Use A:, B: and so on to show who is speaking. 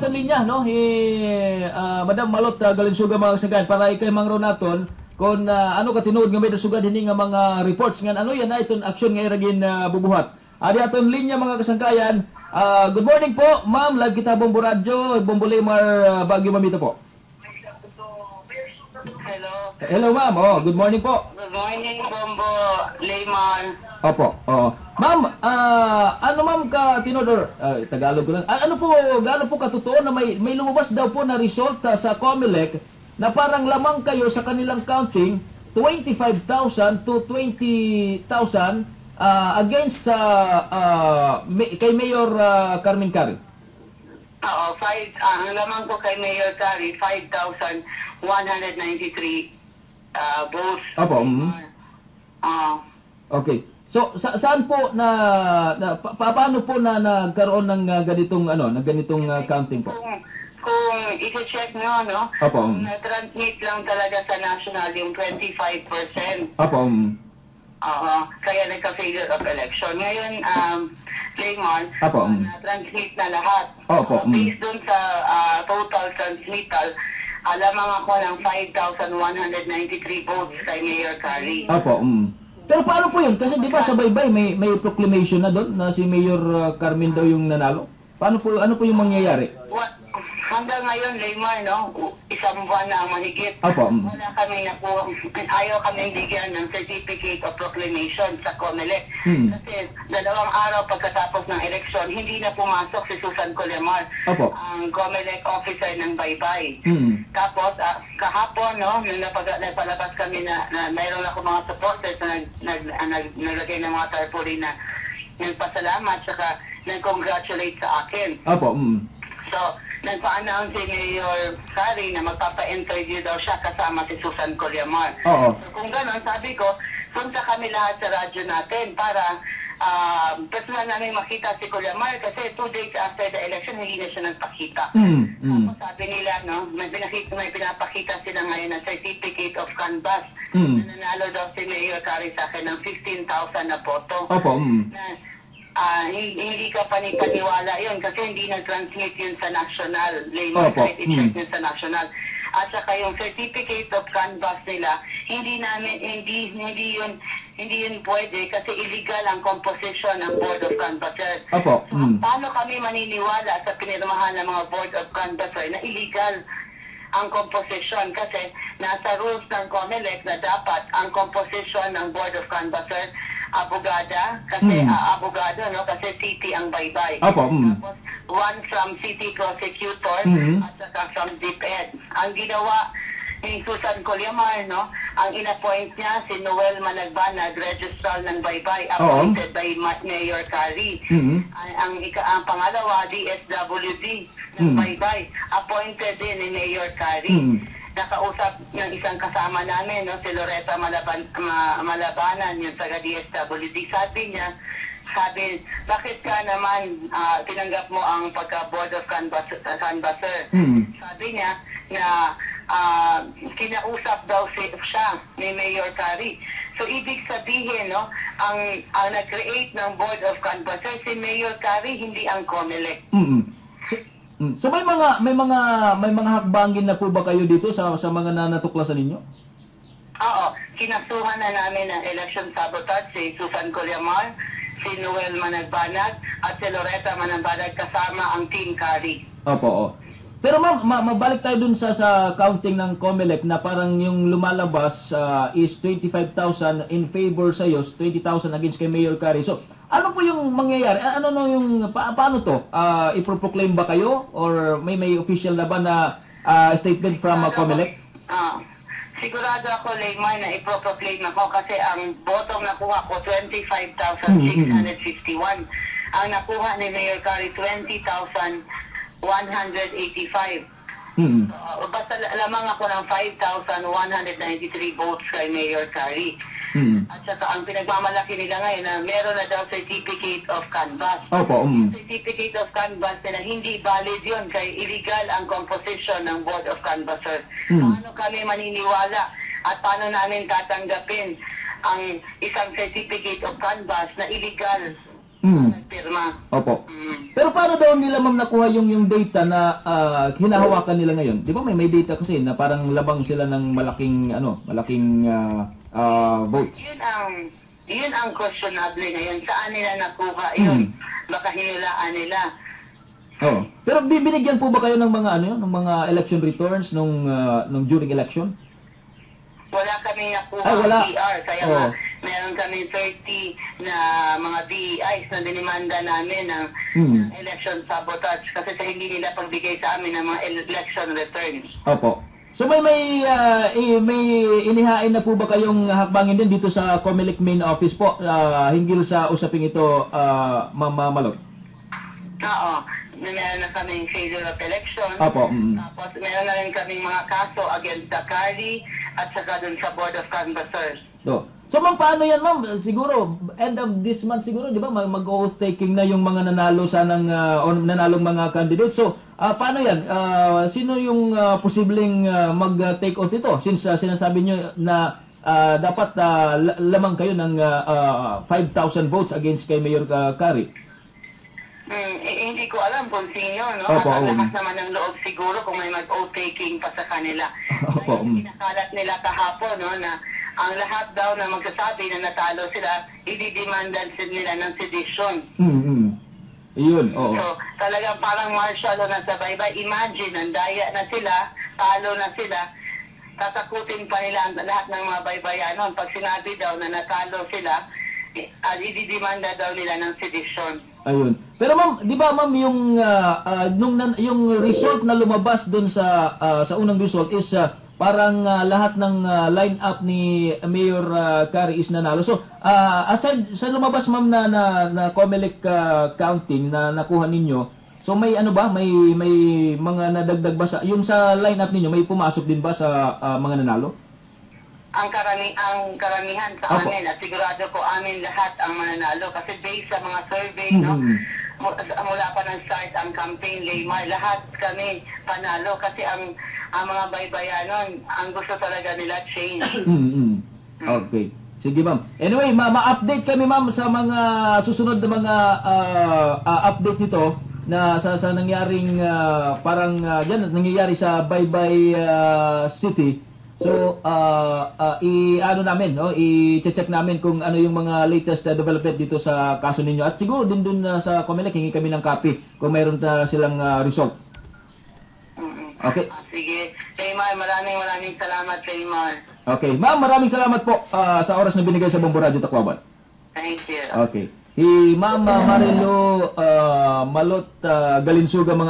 A: aton linya, no? Madam Malot Galinsuga mga kasagan, para ikay Mang Ronaton, kung ano ka tinuod nga may nasugad hindi nga mga reports nga ano yan na itong action nga iragin bubuhat. Adi aton linya mga kasangkayan. Good morning po, ma'am. Live kita Bombo Radio, Bombo Lemar, Baguio Mamita po.
B: Hello.
A: Hello ma'am. Good morning po.
B: Good morning, Bombo Lemar.
A: Opo. Ma'am, ano ma'am ka tinodor? Tagalog ko lang. Gaano po katotoo na may lumabas daw po na result sa COMELEC na parang lamang kayo sa kanilang counting 25,000 to 20,000 against kay Mayor Carmen Cari.
B: Oo, lamang ko kay Mayor Cari, 5,193 votes.
A: Opo. Okay. So saan po paano po na nagkaroon ng ganitong counting po?
B: Kung i-check nyo, no?
A: Opo.
B: Na-transmit lang talaga sa national yung 25%.
A: Opo.
B: Kaya nagka-failure of election. Ngayon, Lemon,
A: Opo.
B: na-transmit na lahat.
A: Opo.
B: Based dun sa total transmittal, lamang ako ng 5,193 votes kay Mayor Cari.
A: Opo. Pero paano po yun? Kasi di ba sa baybay may proclamation na doon na si Mayor Carmen daw yung nanalo? Ano po yung mangyayari?
B: Hanggang ngayon, Lemar, no? Isang buwan na ang mahigit.
A: Opo.
B: Wala kami nakuha. Ayaw kami bigyan ng certificate of proclamation sa COMELEC. Kasi 2 araw pagkatapos ng eleksyon, hindi na pumasok si Susan Colemar, ang COMELEC officer ng Baybay. Tapos, kahapon, no, nung napalabas kami na mayroon ako mga supporters na naglagay ng mga tarpaulin na nagpasalamat saka nag-congratulate sa akin.
A: Opo.
B: So, nagpa-announce si Mayor Cari na magpapa-interview daw siya kasama si Susan Colemar.
A: Oo.
B: So, kung gano'n, sabi ko, punta kami lahat sa radyo natin para personal namin makita si Colemar kasi 2 days after the election, hindi na siya nagpakita. Tapos sabi nila, no, may pinapakita sila ngayon na certificate of canvass. Nanalo daw si Mayor Cari sa akin ng 15,000 na boto.
A: Opo.
B: Hindi ka panipaniwala yun kasi hindi nag-transmit yun sa national. Layman, kahit i-check yun sa national. At saka yung certificate of canvass nila, hindi yun pwede kasi illegal ang composition ng Board of Canvassers.
A: Opo.
B: So, paano kami maniniwala sa pinirmahan ng mga Board of Canvassers na illegal ang composition kasi nasa rules ng COMELEC na dapat ang composition ng Board of Canvassers abogada, kasi abogado, no? Kasi city ang Baybay.
A: Opo.
B: Tapos, one from city prosecutor at saka from DepEd. Ang ginawa ni Susan Colemar, no? Ang inappoint niya si Noel Managbanag, registrar ng Baybay, appointed by Mayor Cari. Ang pangalawa, DSWD ng Baybay, appointed din ni Mayor Cari. Nakausap ng isang kasama namin, no, si Loretta Malabanan, yung taga DSWD. Sabi, bakit ka naman tinanggap mo ang pagka-Board of Canvasser? Sabi niya na kinausap daw siya ni Mayor Cari. So, ibig sabihin, no, ang nag-create ng Board of Canvasser, si Mayor Cari, hindi ang COMELEC.
A: So may mga hakbangin na po ba kayo dito sa mga natuklasan ninyo?
B: Oo, kinasuhan na namin ng election sabotage si Susan Colemar, si Noel Managbanag at si Loretta Managbanag kasama ang Team Cari.
A: Opo. Pero ma'am, mabalik tayo dun sa counting ng COMELEC na parang yung lumalabas is 25,000 in favor sa iyo, 20,000 against kay Mayor Cari. So, ano po yung mangyayari? Paano to? Iproproclaim ba kayo? Or may official na ba na statement from COMELEC?
B: Sigurado ako, Lemar, na iproproclaim ako kasi ang botong nakuha ko, 25,651. Ang nakuha ni Mayor Cari, 20,185. Basta lamang ako ng 5,193 votes kay Mayor Cari. At saka ang pinagmamalaki nila ngayon na meron na daw certificate of canvass.
A: Opo.
B: Certificate of canvass na hindi valid yun kaya illegal ang composition ng Board of Canvassers. Paano kami maniniwala at paano namin tatanggapin ang isang certificate of canvass na illegal pirma.
A: Opo. Pero paano daw nila ma'am nakuha yung data na hinahawakan nila ngayon? Di ba may data kasi na parang labang sila ng malaking votes?
B: Yun ang questionable ngayon. Saan nila nakuha yun? Baka hinulaan nila.
A: Oh. Pero binigyan po ba kayo ng mga ng mga election returns nung during election?
B: Wala kami nakuha
A: wala.
B: PR. Kaya nga, meron kami 30 na mga DEIs na dinimanda namin ng election sabotage kasi sa hindi nila pagbigay sa amin ng mga election returns.
A: Opo. So may inihain na po ba kayong hakbangin din dito sa COMELEC main office po hinggil sa usaping ito, Ma'am Malot?
B: Oo. Meron na kaming failure of election.
A: Opo.
B: Tapos meron na rin kaming mga kaso against the CARI at saka dun sa Board of Canvassers.
A: So ma'am, paano yan ma'am? Siguro, end of this month siguro, di ba? Mag-oath taking na yung mga nanalo sanang, nanalong mga candidates. So, paano yan? Sino yung posibleng mag-take oath ito? Since sinasabi nyo na dapat lamang kayo ng 5,000 votes against kay Mayor Kari.
B: Hindi ko alam kung sino, no?
A: Opo,
B: Ang lakas naman ng loob siguro kung may mag-oath taking pa sa kanila.
A: Opo.
B: Pinakalat nila kahapon, no, na ang lahat daw na magsasabi na natalo sila, ididemandan nila ng sedition.
A: Iyon, oo.
B: So, talagang parang martial law na sa baybay. Imagine, nandaya na sila, talo na sila, tatakutin pa nila ang lahat ng mga baybayanon. Pag sinabi daw na natalo sila, ididemanda daw nila ng sedition.
A: Ayun. Pero ma'am, di ba ma'am yung result na lumabas doon sa unang result is parang lahat ng line-up ni Mayor Kari is nanalo. So, aside sa lumabas ma'am na COMELEC counting na nakuha ninyo, so may ano ba? May mga nadagdag ba yung sa line-up ninyo, may pumasok din ba sa mga nanalo?
B: Ang karamihan sa amin, at sigurado ko amin lahat ang mananalo kasi based sa mga survey, no, mula pa ng start ang campaign, Laymar, lahat kami panalo kasi ang mga baybayanon, ang gusto talaga nila change.
A: Okay. Sige ma'am. Anyway, ma-update kami ma'am sa mga susunod na mga update nito na sa nangyaring parang diyan nangyayari sa Baybay City. So, i-ano namin, no? I-check namin kung ano yung mga latest development dito sa kaso ninyo. At siguro din dun sa COMELEC, hingi kami ng copy kung mayroon silang result. Okay.
B: Sige. Laymar, maraming salamat, Laymar.
A: Okay. Ma'am, maraming salamat po sa oras na binigay sa Bombo Radio Tacloban.
B: Thank you.
A: Okay. Ma'am Marilu Malot Galinsuga mga